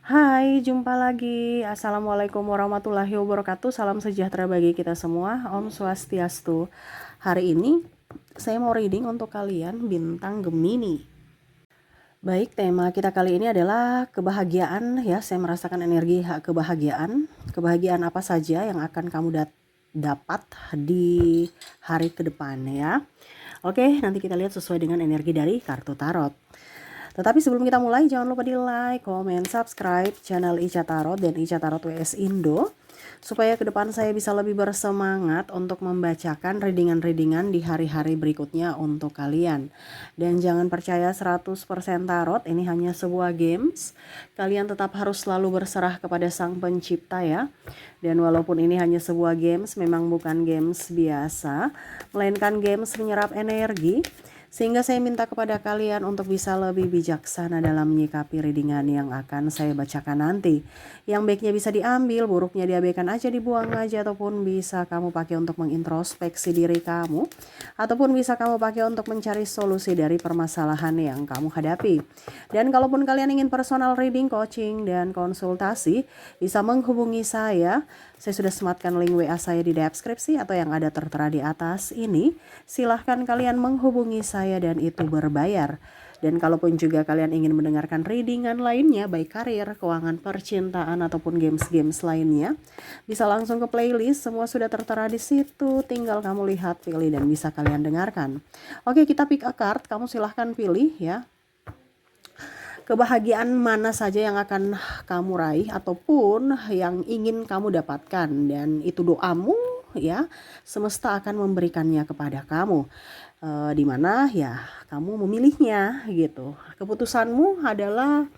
Hai, jumpa lagi. Assalamualaikum warahmatullahi wabarakatuh. Salam sejahtera bagi kita semua. Om Swastiastu. Hari ini saya mau reading untuk kalian bintang Gemini. Baik, tema kita kali ini adalah kebahagiaan ya. Saya merasakan energi kebahagiaan. Kebahagiaan apa saja yang akan kamu dapat di hari ke depan ya. Oke, nanti kita lihat sesuai dengan energi dari kartu tarot. Tetapi sebelum kita mulai, jangan lupa di like, comment, subscribe channel Ica Tarot dan Ica Tarot WS Indo, supaya ke depan saya bisa lebih bersemangat untuk membacakan readingan-readingan di hari-hari berikutnya untuk kalian. Dan jangan percaya 100% tarot, ini hanya sebuah games. Kalian tetap harus selalu berserah kepada Sang Pencipta ya. Dan walaupun ini hanya sebuah games, memang bukan games biasa, melainkan games menyerap energi. Sehingga saya minta kepada kalian untuk bisa lebih bijaksana dalam menyikapi readingan yang akan saya bacakan nanti. Yang baiknya bisa diambil, buruknya diabaikan aja, dibuang aja, ataupun bisa kamu pakai untuk mengintrospeksi diri kamu, ataupun bisa kamu pakai untuk mencari solusi dari permasalahan yang kamu hadapi. Dan kalaupun kalian ingin personal reading, coaching, dan konsultasi, bisa menghubungi saya. Saya sudah sematkan link WA saya di deskripsi atau yang ada tertera di atas ini. Silahkan kalian menghubungi saya dan itu berbayar. Dan kalaupun juga kalian ingin mendengarkan readingan lainnya, baik karir, keuangan, percintaan, ataupun games-games lainnya, bisa langsung ke playlist. Semua sudah tertera di situ. Tinggal kamu lihat, pilih, dan bisa kalian dengarkan. Oke, kita pick a card. Kamu silahkan pilih ya. Kebahagiaan mana saja yang akan kamu raih ataupun yang ingin kamu dapatkan, dan itu doamu ya, semesta akan memberikannya kepada kamu, dimana ya kamu memilihnya gitu. Keputusanmu adalah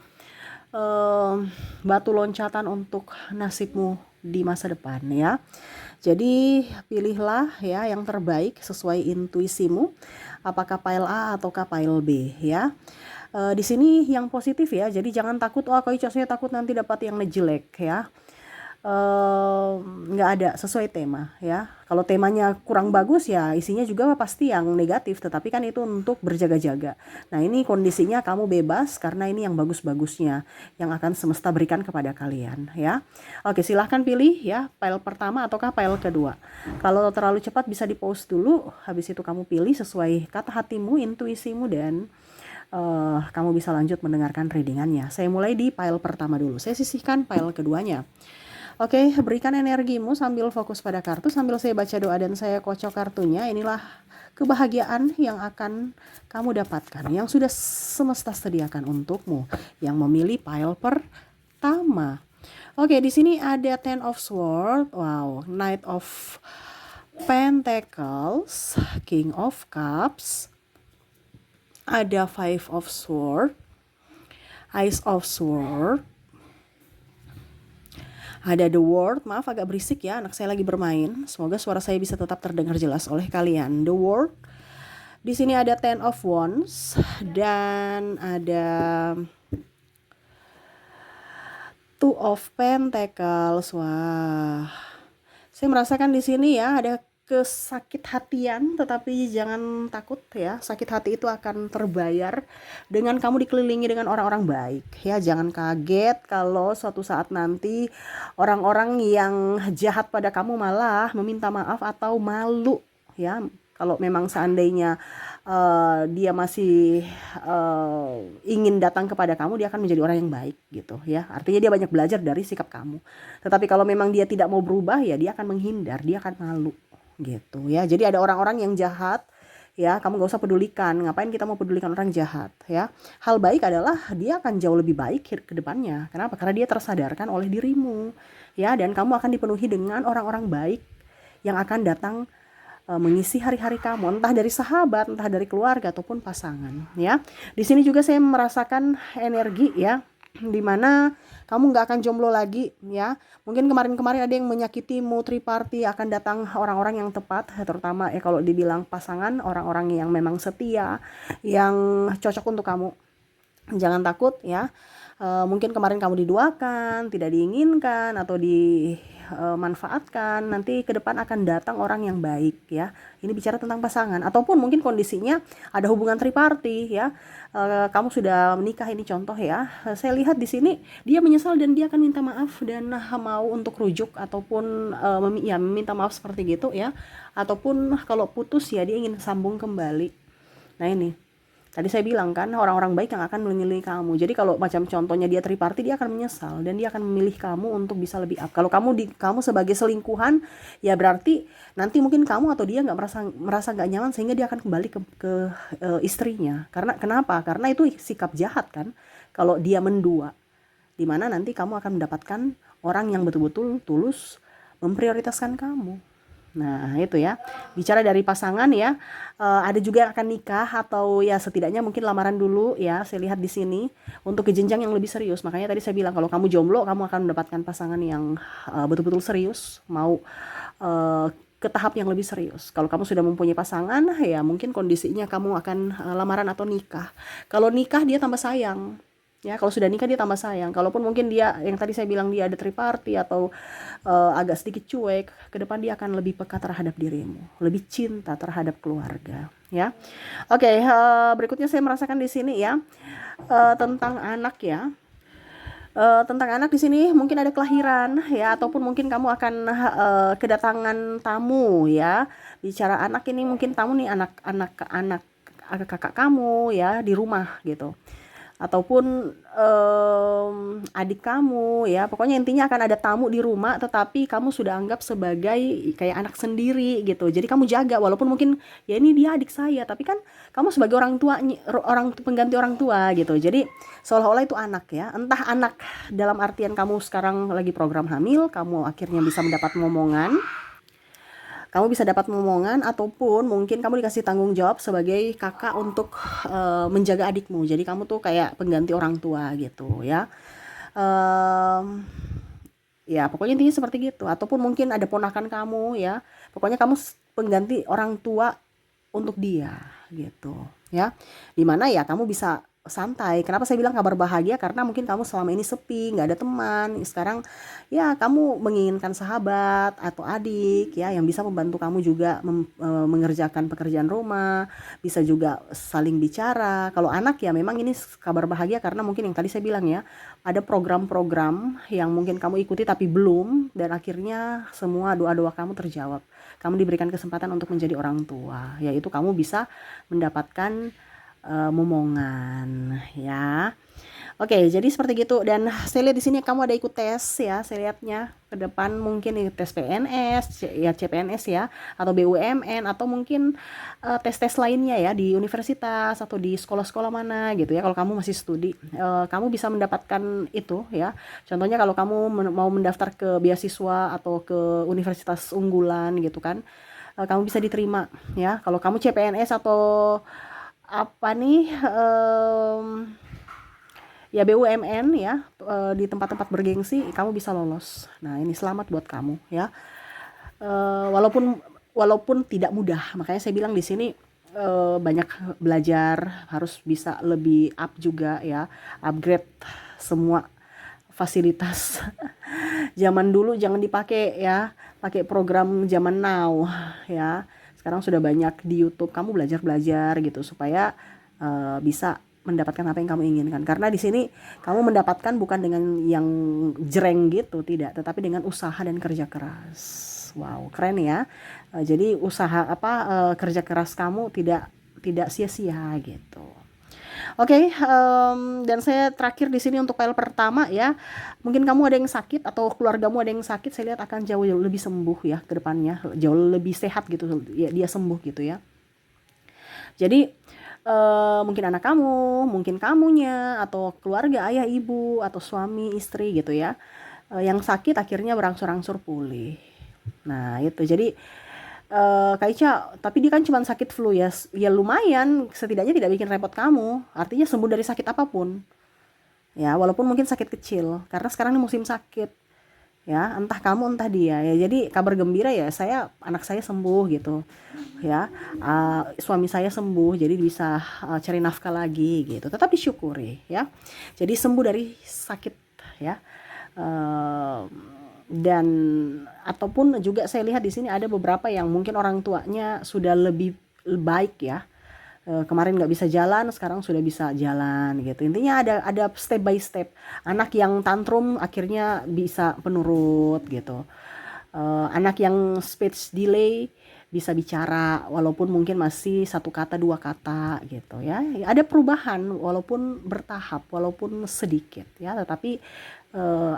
batu loncatan untuk nasibmu di masa depan ya. Jadi pilihlah ya yang terbaik sesuai intuisimu, apakah pile A ataukah pile B ya. Di sini yang positif ya, jadi jangan takut, oh kok saya takut nanti dapat yang ngejelek ya. Nggak ada, sesuai tema ya. Kalau temanya kurang bagus ya isinya juga pasti yang negatif, tetapi kan itu untuk berjaga-jaga. Nah ini kondisinya kamu bebas karena ini yang bagus-bagusnya yang akan semesta berikan kepada kalian ya. Oke, silahkan pilih ya, pile pertama ataukah pile kedua. Kalau terlalu cepat bisa di pause dulu, habis itu kamu pilih sesuai kata hatimu, intuisimu, dan kamu bisa lanjut mendengarkan readingannya. Saya mulai di pile pertama dulu. Saya sisihkan pile keduanya. Oke, berikan energimu sambil fokus pada kartu, sambil saya baca doa dan saya kocok kartunya. Inilah kebahagiaan yang akan kamu dapatkan, yang sudah semesta sediakan untukmu, yang memilih pile pertama. Oke, di sini ada Ten of Swords, wow, Knight of Pentacles, King of Cups, ada Five of Swords, Ace of Swords, ada The World. Maaf agak berisik ya, anak saya lagi bermain. Semoga suara saya bisa tetap terdengar jelas oleh kalian. The World. Di sini ada Ten of Wands dan ada Two of Pentacles. Wah, saya merasakan di sini ya ada kesakit hatian, tetapi jangan takut ya, sakit hati itu akan terbayar dengan kamu dikelilingi dengan orang-orang baik ya. Jangan kaget kalau suatu saat nanti orang-orang yang jahat pada kamu malah meminta maaf atau malu ya. Kalau memang seandainya dia masih ingin datang kepada kamu, dia akan menjadi orang yang baik gitu ya. Artinya dia banyak belajar dari sikap kamu. Tetapi kalau memang dia tidak mau berubah ya, dia akan menghindar, dia akan malu gitu ya. Jadi ada orang-orang yang jahat ya, kamu gak usah pedulikan. Ngapain kita mau pedulikan orang jahat ya. Hal baik adalah dia akan jauh lebih baik ke depannya. Kenapa? Karena dia tersadarkan oleh dirimu ya, dan kamu akan dipenuhi dengan orang-orang baik yang akan datang mengisi hari-hari kamu, entah dari sahabat, entah dari keluarga ataupun pasangan ya. Di sini juga saya merasakan energi ya, dimana kamu nggak akan jomblo lagi ya. Mungkin kemarin-kemarin ada yang menyakitimu, triparty, akan datang orang-orang yang tepat, terutama ya kalau dibilang pasangan, orang-orang yang memang setia, yang cocok untuk kamu. Jangan takut ya. Mungkin kemarin kamu diduakan, tidak diinginkan, atau manfaatkan, nanti ke depan akan datang orang yang baik ya. Ini bicara tentang pasangan, ataupun mungkin kondisinya ada hubungan triparty ya. Kamu sudah menikah, ini contoh ya. Saya lihat di sini dia menyesal dan dia akan minta maaf dan mau untuk rujuk ataupun ya meminta maaf seperti gitu ya. Ataupun kalau putus ya dia ingin sambung kembali. Nah ini tadi saya bilang kan, orang-orang baik yang akan memilih kamu. Jadi kalau macam contohnya dia triparty, dia akan menyesal dan dia akan memilih kamu untuk bisa lebih up. Kalau kamu sebagai selingkuhan, ya berarti nanti mungkin kamu atau dia nggak merasa nggak nyaman sehingga dia akan kembali ke istrinya. Karena kenapa? Karena itu sikap jahat kan. Kalau dia mendua, dimana nanti kamu akan mendapatkan orang yang betul-betul tulus memprioritaskan kamu. Nah itu ya, bicara dari pasangan ya, ada juga yang akan nikah atau ya setidaknya mungkin lamaran dulu ya. Saya lihat di sini untuk ke jenjang yang lebih serius. Makanya tadi saya bilang kalau kamu jomblo, kamu akan mendapatkan pasangan yang betul-betul serius, mau ke tahap yang lebih serius. Kalau kamu sudah mempunyai pasangan, ya mungkin kondisinya kamu akan lamaran atau nikah. Kalau nikah dia tambah sayang. Ya, kalau sudah nikah dia tambah sayang. Kalaupun mungkin dia yang tadi saya bilang dia ada triparty atau agak sedikit cuek, ke depan dia akan lebih peka terhadap dirimu, lebih cinta terhadap keluarga, ya. Oke, berikutnya saya merasakan di sini ya tentang anak ya. Tentang anak di sini mungkin ada kelahiran ya, ataupun mungkin kamu akan kedatangan tamu ya. Bicara anak ini mungkin tamu nih, anak kakak kamu ya di rumah gitu, ataupun adik kamu ya. Pokoknya intinya akan ada tamu di rumah, tetapi kamu sudah anggap sebagai kayak anak sendiri gitu. Jadi kamu jaga, walaupun mungkin ya ini dia adik saya, tapi kan kamu sebagai orang tua, orang pengganti orang tua gitu. Jadi seolah-olah itu anak ya. Entah anak dalam artian kamu sekarang lagi program hamil, kamu akhirnya bisa mendapat momongan, ataupun mungkin kamu dikasih tanggung jawab sebagai kakak untuk menjaga adikmu. Jadi kamu tuh kayak pengganti orang tua gitu ya. Ya pokoknya intinya seperti gitu. Ataupun mungkin ada ponakan kamu ya, pokoknya kamu pengganti orang tua untuk dia gitu ya. Dimana ya kamu bisa santai. Kenapa saya bilang kabar bahagia? Karena mungkin kamu selama ini sepi, nggak ada teman. Sekarang ya kamu menginginkan sahabat atau adik ya yang bisa membantu kamu juga mengerjakan pekerjaan rumah, bisa juga saling bicara. Kalau anak ya memang ini kabar bahagia karena mungkin yang tadi saya bilang ya, ada program-program yang mungkin kamu ikuti tapi belum, dan akhirnya semua doa-doa kamu terjawab. Kamu diberikan kesempatan untuk menjadi orang tua, yaitu kamu bisa mendapatkan momongan ya. Oke, jadi seperti gitu. Dan saya lihat di sini kamu ada ikut tes ya. Saya lihatnya ke depan mungkin tes PNS ya, CPNS ya, atau BUMN, atau mungkin tes-tes lainnya ya di universitas atau di sekolah-sekolah mana gitu ya. Kalau kamu masih studi, kamu bisa mendapatkan itu ya. Contohnya kalau kamu mau mendaftar ke beasiswa atau ke universitas unggulan gitu kan, kamu bisa diterima ya. Kalau kamu CPNS atau apa nih ya BUMN ya, di tempat-tempat bergengsi kamu bisa lolos. Nah ini selamat buat kamu ya. Walaupun tidak mudah, makanya saya bilang di sini banyak belajar, harus bisa lebih up juga ya, upgrade semua fasilitas. Zaman dulu jangan dipakai ya, pakai program zaman now ya. Sekarang sudah banyak di YouTube, kamu belajar gitu supaya bisa mendapatkan apa yang kamu inginkan. Karena di sini kamu mendapatkan bukan dengan yang jreng gitu, tidak, tetapi dengan usaha dan kerja keras. Wow, keren ya. Jadi usaha kerja keras kamu tidak sia-sia gitu. Oke, dan saya terakhir di sini untuk file pertama ya. Mungkin kamu ada yang sakit atau keluargamu ada yang sakit, saya lihat akan jauh lebih sembuh ya ke depannya, jauh lebih sehat gitu ya, dia sembuh gitu ya. Jadi mungkin anak kamu, mungkin kamunya, atau keluarga ayah ibu atau suami istri gitu ya, yang sakit akhirnya berangsur-angsur pulih. Nah itu jadi Kak Ica, tapi dia kan cuma sakit flu ya, ya lumayan, setidaknya tidak bikin repot kamu, artinya sembuh dari sakit apapun ya, walaupun mungkin sakit kecil, karena sekarang ini musim sakit ya, entah kamu entah dia ya. Jadi kabar gembira ya, anak saya sembuh gitu ya, suami saya sembuh, jadi bisa cari nafkah lagi gitu, tetap disyukuri ya. Jadi sembuh dari sakit ya. Dan ataupun juga saya lihat di sini ada beberapa yang mungkin orang tuanya sudah lebih baik ya. Kemarin nggak bisa jalan, sekarang sudah bisa jalan gitu. Intinya ada step by step. Anak yang tantrum akhirnya bisa penurut gitu. Anak yang speech delay bisa bicara walaupun mungkin masih satu kata dua kata gitu ya. Ada perubahan walaupun bertahap, walaupun sedikit ya, tetapi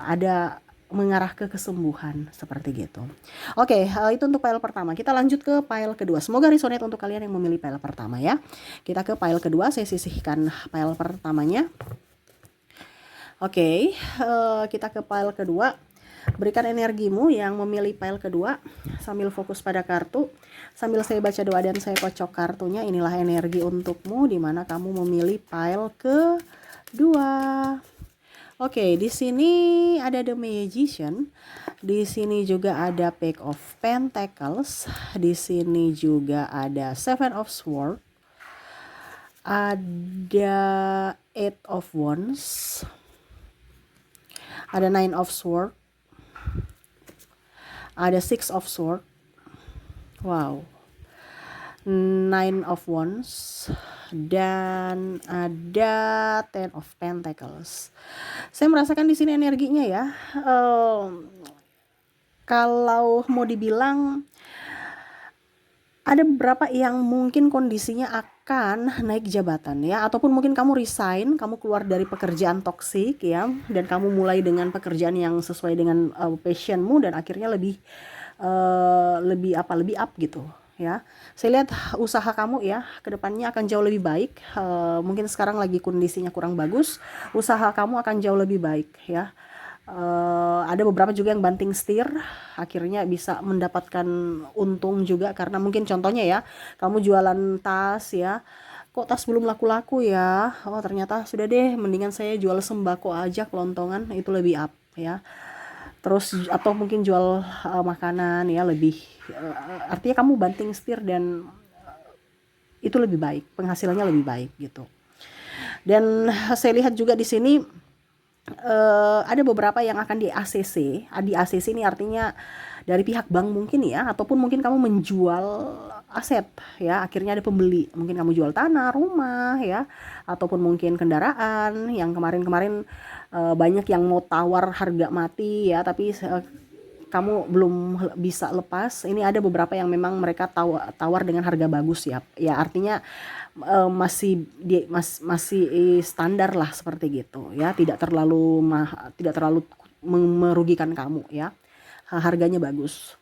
ada mengarah ke kesembuhan seperti gitu. Oke, itu untuk file pertama. Kita lanjut ke file kedua. Semoga resonate untuk kalian yang memilih file pertama ya. Kita ke file kedua, saya sisihkan file pertamanya. Oke, kita ke file kedua. Berikan energimu yang memilih file kedua sambil fokus pada kartu. Sambil saya baca doa dan saya kocok kartunya, inilah energi untukmu di mana kamu memilih file kedua. Oke, di sini ada The Magician. Di sini juga ada Page of Pentacles. Di sini juga ada Seven of Swords. Ada Eight of Wands. Ada Nine of Swords. Ada Six of Swords. Wow. Nine of Wands. Dan ada Ten of Pentacles. Saya merasakan di sini energinya ya. Kalau mau dibilang ada beberapa yang mungkin kondisinya akan naik jabatan ya, ataupun mungkin kamu resign, kamu keluar dari pekerjaan toksik ya, dan kamu mulai dengan pekerjaan yang sesuai dengan passionmu dan akhirnya lebih up gitu ya. Saya lihat usaha kamu ya kedepannya akan jauh lebih baik. Mungkin sekarang lagi kondisinya kurang bagus, usaha kamu akan jauh lebih baik ya. Ada beberapa juga yang banting setir, akhirnya bisa mendapatkan untung juga, karena mungkin contohnya ya, kamu jualan tas ya, kok tas belum laku-laku ya, oh ternyata sudah deh, mendingan saya jual sembako aja kelontongan, itu lebih up ya. Terus atau mungkin jual makanan ya, lebih artinya kamu banting setir dan itu lebih baik, penghasilannya lebih baik gitu. Dan saya lihat juga di sini ada beberapa yang akan di ACC. Di ACC ini artinya dari pihak bank mungkin ya, ataupun mungkin kamu menjual aset ya, akhirnya ada pembeli. Mungkin kamu jual tanah, rumah ya, ataupun mungkin kendaraan yang kemarin-kemarin banyak yang mau tawar harga mati ya, tapi kamu belum bisa lepas. Ini ada beberapa yang memang mereka tawar dengan harga bagus ya. Ya artinya masih standar lah seperti gitu ya, tidak terlalu merugikan kamu ya. Harganya bagus.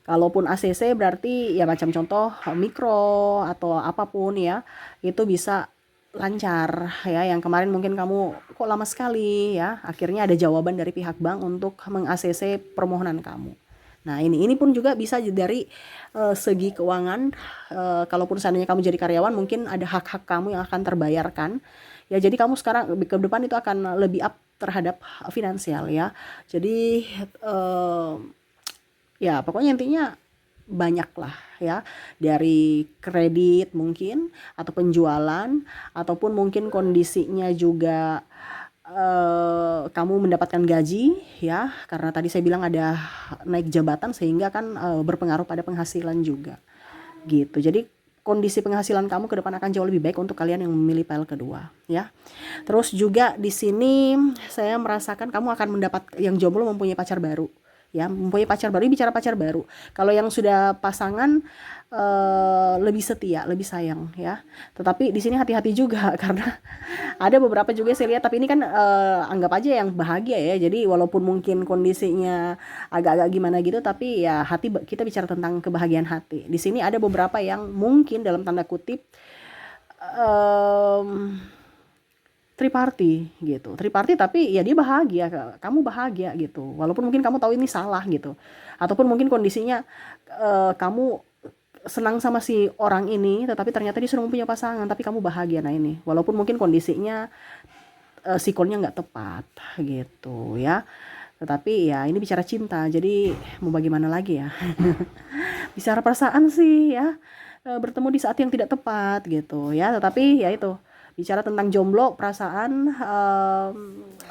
Kalaupun ACC berarti ya macam contoh mikro atau apapun ya, itu bisa lancar ya. Yang kemarin mungkin kamu kok lama sekali ya, akhirnya ada jawaban dari pihak bank untuk meng-ACC permohonan kamu. Nah ini pun juga bisa dari segi keuangan. Kalaupun seandainya kamu jadi karyawan, mungkin ada hak-hak kamu yang akan terbayarkan ya, jadi kamu sekarang ke depan itu akan lebih up terhadap finansial ya. Jadi ya pokoknya intinya banyak lah ya, dari kredit mungkin atau penjualan, ataupun mungkin kondisinya juga kamu mendapatkan gaji ya, karena tadi saya bilang ada naik jabatan sehingga kan berpengaruh pada penghasilan juga gitu. Jadi kondisi penghasilan kamu ke depan akan jauh lebih baik untuk kalian yang memilih file kedua ya. Terus juga di sini saya merasakan kamu akan mendapat, yang jomblo mempunyai pacar baru ya, mempunyai pacar baru. Bicara pacar baru, kalau yang sudah pasangan lebih setia, lebih sayang ya. Tetapi di sini hati-hati juga karena ada beberapa juga saya lihat, tapi ini kan anggap aja yang bahagia ya. Jadi walaupun mungkin kondisinya agak-agak gimana gitu, tapi ya hati, kita bicara tentang kebahagiaan hati. Di sini ada beberapa yang mungkin dalam tanda kutip triparty gitu, tapi ya dia bahagia, kamu bahagia gitu, walaupun mungkin kamu tahu ini salah gitu, ataupun mungkin kondisinya kamu senang sama si orang ini, tetapi ternyata dia sudah mempunyai pasangan, tapi kamu bahagia. Nah ini, walaupun mungkin kondisinya sikonnya nggak tepat gitu ya, tetapi ya ini bicara cinta, jadi mau bagaimana lagi ya. Bicara perasaan sih ya, bertemu di saat yang tidak tepat gitu ya, tetapi ya itu, bicara tentang jomblo, perasaan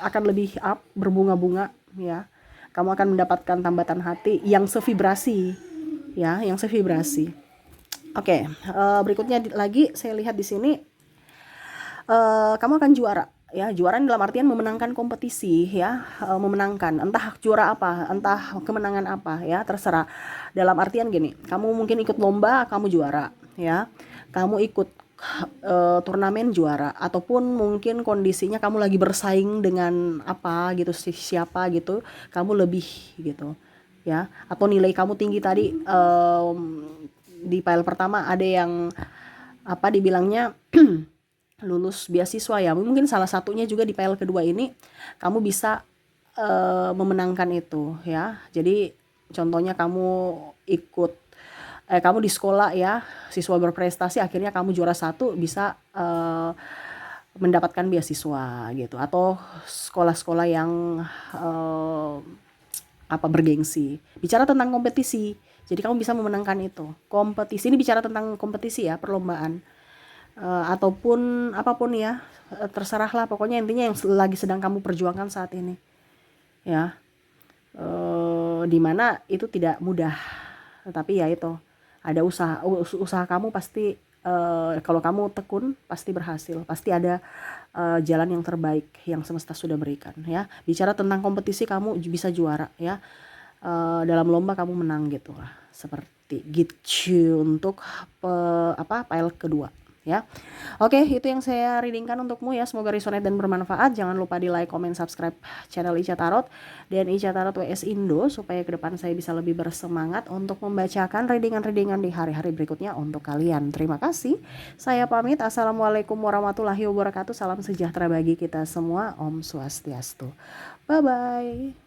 akan lebih up, berbunga-bunga ya. Kamu akan mendapatkan tambatan hati yang sevibrasi, ya, yang sevibrasi. Oke, berikutnya lagi saya lihat di sini, kamu akan juara. Ya, juara dalam artian memenangkan kompetisi, ya, memenangkan, entah juara apa, entah kemenangan apa, ya, terserah. Dalam artian gini, kamu mungkin ikut lomba, kamu juara, ya, kamu ikut turnamen juara, ataupun mungkin kondisinya kamu lagi bersaing dengan apa gitu, siapa gitu, kamu lebih gitu, ya, atau nilai kamu tinggi tadi, di file pertama ada yang apa dibilangnya lulus beasiswa, ya, mungkin salah satunya juga di file kedua ini kamu bisa memenangkan itu, ya. Jadi contohnya kamu di sekolah, ya, siswa berprestasi, akhirnya kamu juara satu, bisa mendapatkan beasiswa gitu, atau sekolah-sekolah yang bergengsi. Bicara tentang kompetisi, jadi kamu bisa memenangkan itu. Kompetisi ini bicara tentang kompetisi, ya, perlombaan. Ataupun apapun, ya, terserahlah, pokoknya intinya yang lagi sedang kamu perjuangkan saat ini, ya, dimana itu tidak mudah, tetapi ya itu ada usaha kamu pasti, kalau kamu tekun pasti berhasil, pasti ada jalan yang terbaik yang semesta sudah berikan, ya. Bicara tentang kompetisi, kamu bisa juara, ya, dalam lomba kamu menang gitu lah, seperti gitu untuk file kedua, ya. Oke, itu yang saya readingkan untukmu, ya. Semoga resonate dan bermanfaat. Jangan lupa di like, comment, subscribe channel Ica Tarot dan Ica Tarot WS Indo, supaya ke depan saya bisa lebih bersemangat untuk membacakan readingan-readingan di hari-hari berikutnya untuk kalian. Terima kasih. Saya pamit. Assalamualaikum warahmatullahi wabarakatuh. Salam sejahtera bagi kita semua. Om Swastiastu. Bye bye.